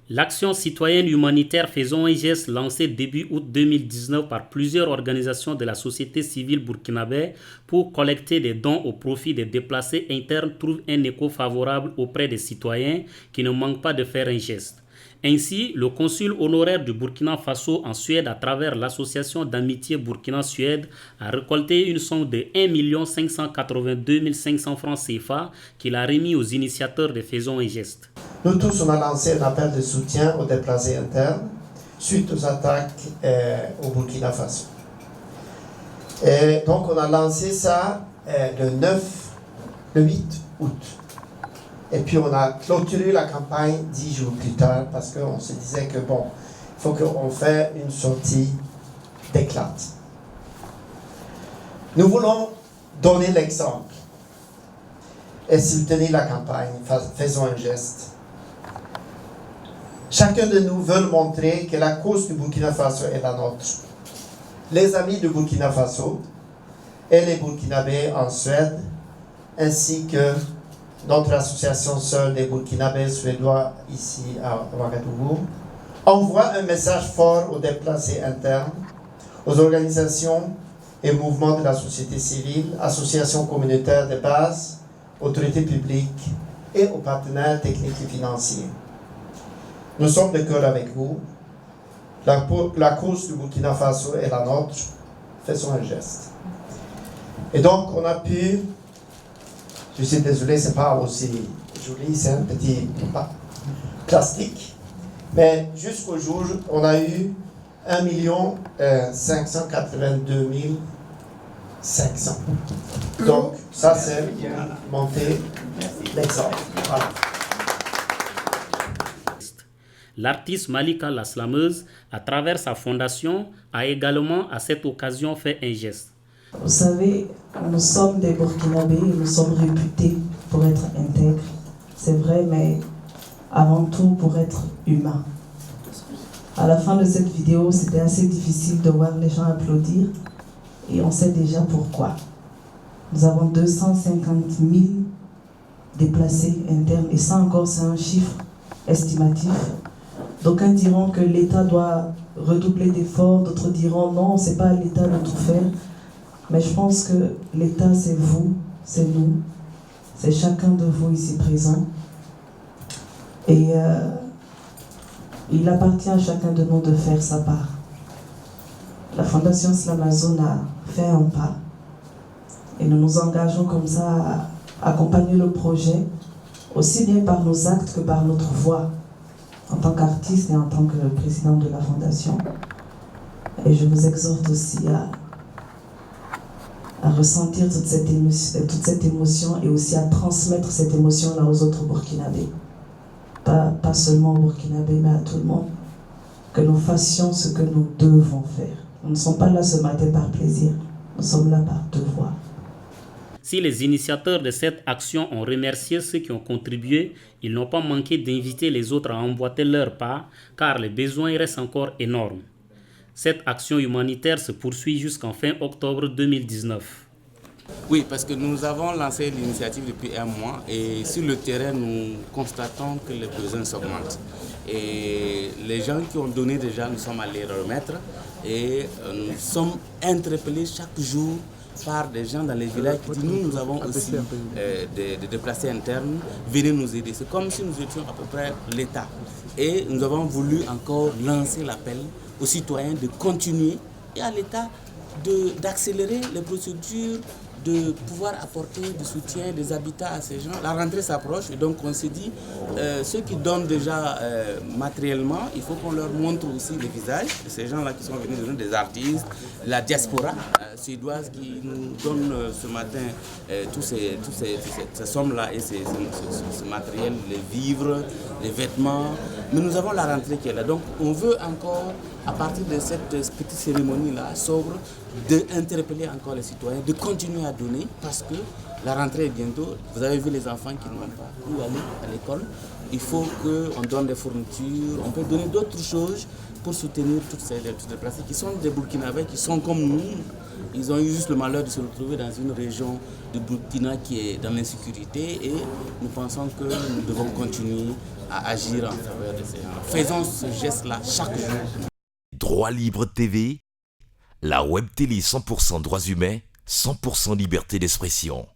L'action citoyenne humanitaire Faisons un geste lancée début août 2019 par plusieurs organisations de la société civile burkinabé pour collecter des dons au profit des déplacés internes trouve un écho favorable auprès des citoyens qui ne manquent pas de faire un geste. Ainsi, le consul honoraire du Burkina Faso en Suède à travers l'association d'amitié Burkina-Suède a récolté une somme de 1 582 500 francs CFA qu'il a remis aux initiateurs de Faisons un geste. Nous tous, on a lancé un appel de soutien aux déplacés internes suite aux attaques au Burkina Faso. Et donc, on a lancé ça le 8 août. Et puis, on a clôturé la campagne 10 jours plus tard parce qu'on se disait que, bon, il faut qu'on fasse une sortie d'éclat. Nous voulons donner l'exemple et soutenir la campagne. Faisons un geste. Chacun de nous veut montrer que la cause du Burkina Faso est la nôtre. Les amis du Burkina Faso et les Burkinabés en Suède, ainsi que notre association seule des Burkinabés suédois ici à Ouagadougou, envoient un message fort aux déplacés internes, aux organisations et mouvements de la société civile, associations communautaires de base, autorités publiques et aux partenaires techniques et financiers. Nous sommes de cœur avec vous. La cause du Burkina Faso est la nôtre. Faisons un geste. Et donc, on a pu... Je suis désolé, ce n'est pas aussi joli, c'est un petit plastique. Mais jusqu'au jour, on a eu 1 582 500. Donc, ça, c'est monter l'exemple. Voilà. L'artiste Malika la Slameuse, à travers sa fondation, a également à cette occasion fait un geste. Vous savez, nous sommes des Burkinabés et nous sommes réputés pour être intègres. C'est vrai, mais avant tout pour être humains. À la fin de cette vidéo, c'était assez difficile de voir les gens applaudir et on sait déjà pourquoi. Nous avons 250 000 déplacés internes et ça encore c'est un chiffre estimatif. D'aucuns diront que l'État doit redoubler d'efforts, d'autres diront non, c'est pas à l'État de tout faire. Mais je pense que l'État, c'est vous, c'est nous, c'est chacun de vous ici présent. Et il appartient à chacun de nous de faire sa part. La Fondation Slamazone a fait un pas et nous nous engageons comme ça à accompagner le projet, aussi bien par nos actes que par notre voix, en tant qu'artiste et en tant que président de la Fondation. Et je vous exhorte aussi à ressentir toute cette émotion et aussi à transmettre cette émotion-là aux autres Burkinabés. Pas seulement aux Burkinabés, mais à tout le monde. Que nous fassions ce que nous devons faire. Nous ne sommes pas là ce matin par plaisir, nous sommes là par devoir. Si les initiateurs de cette action ont remercié ceux qui ont contribué, ils n'ont pas manqué d'inviter les autres à emboîter leur pas, car les besoins restent encore énormes. Cette action humanitaire se poursuit jusqu'en fin octobre 2019. Oui, parce que nous avons lancé l'initiative depuis un mois et sur le terrain, nous constatons que les besoins s'augmentent. Et les gens qui ont donné déjà, nous sommes allés remettre et nous sommes interpellés chaque jour par des gens dans les villages qui disent nous avons aussi des déplacés internes, venez nous aider. C'est comme si nous étions à peu près l'État. Et nous avons voulu encore lancer l'appel aux citoyens de continuer et à l'État d'accélérer les procédures, de pouvoir apporter du soutien, des habitats à ces gens. La rentrée s'approche et donc on s'est dit, ceux qui donnent déjà matériellement, il faut qu'on leur montre aussi les visages de ces gens-là qui sont venus de nous, des artistes, la diaspora suédoise qui nous donne ce matin toutes ces sommes-là et ce matériel, les vivres, les vêtements. Mais nous avons la rentrée qui est là. Donc on veut encore, à partir de cette petite cérémonie-là, sobre, d'interpeller encore les citoyens, de continuer à donner parce que la rentrée est bientôt. Vous avez vu les enfants qui n'ont pas où aller à l'école. Il faut qu'on donne des fournitures, on peut donner d'autres choses pour soutenir toutes ces déplacés qui sont des Burkinabés, qui sont comme nous. Ils ont eu juste le malheur de se retrouver dans une région de Burkina qui est dans l'insécurité et nous pensons que nous devons continuer à agir en faveur de ces gens. Faisons ce geste-là chaque jour. Droit Libre TV, la web télé 100% droits humains, 100% liberté d'expression.